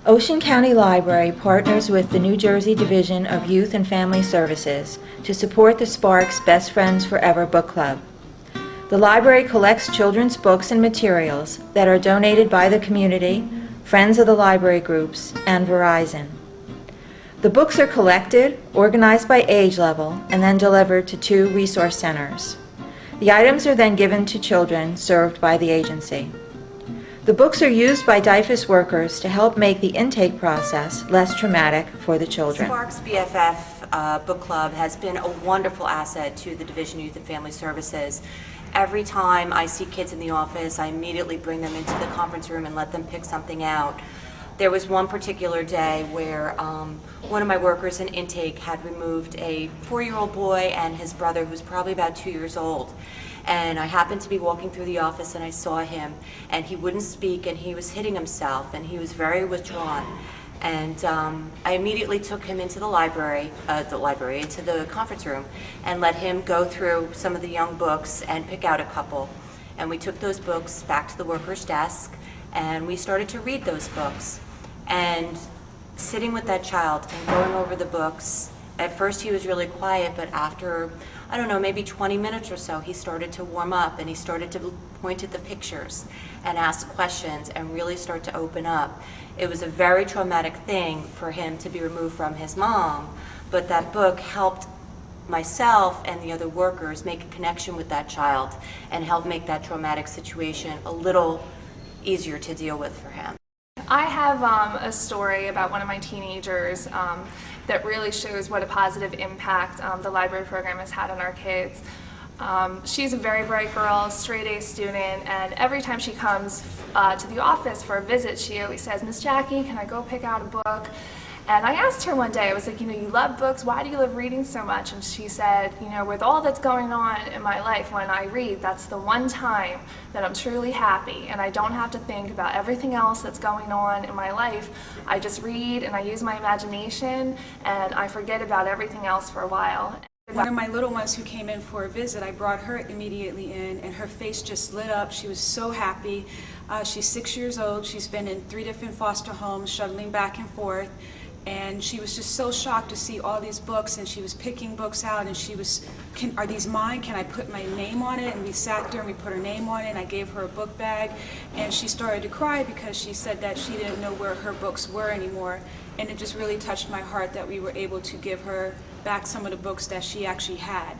Ocean County Library partners with the New Jersey Division of Youth and Family Services to support the Sparks Best Friends Forever book club. The library collects children's books and materials that are donated by the community, Friends of the Library groups, and Verizon. The books are collected, organized by age level, and then delivered to 2 resource centers. The items are then given to children served by the agency. The books are used by DIFAS workers to help make the intake process less traumatic for the children. Sparks BFF Book Club has been a wonderful asset to the Division of Youth and Family Services. Every time I see kids in the office, I immediately bring them into the conference room and let them pick something out. There was one particular day where one of my workers in intake had removed a 4-year-old boy and his brother who was probably about 2 years old. And I happened to be walking through the office and I saw him, and he wouldn't speak and he was hitting himself and he was very withdrawn. And I immediately took him into the library, into the conference room, and let him go through some of the young books and pick out a couple. And we took those books back to the worker's desk and we started to read those books. And sitting with that child and going over the books, at first he was really quiet, but after, I don't know, maybe 20 minutes or so, he started to warm up and he started to point at the pictures and ask questions and really start to open up. It was a very traumatic thing for him to be removed from his mom, but that book helped myself and the other workers make a connection with that child and help make that traumatic situation a little easier to deal with for him. I have a story about one of my teenagers that really shows what a positive impact the library program has had on our kids. She's a very bright girl, straight A student, and every time she comes to the office for a visit, she always says, "Miss Jackie, can I go pick out a book?" And I asked her one day, I was like, you love books, why do you love reading so much? And she said, with all that's going on in my life, when I read, that's the one time that I'm truly happy and I don't have to think about everything else that's going on in my life. I just read and I use my imagination and I forget about everything else for a while. One of my little ones who came in for a visit, I brought her immediately in and her face just lit up. She was so happy. She's 6 years old. She's been in 3 different foster homes, shuttling back and forth. And she was just so shocked to see all these books, and she was picking books out, and she was, are these mine? Can I put my name on it? And we sat there and we put her name on it, and I gave her a book bag, and she started to cry because she said that she didn't know where her books were anymore. And it just really touched my heart that we were able to give her back some of the books that she actually had.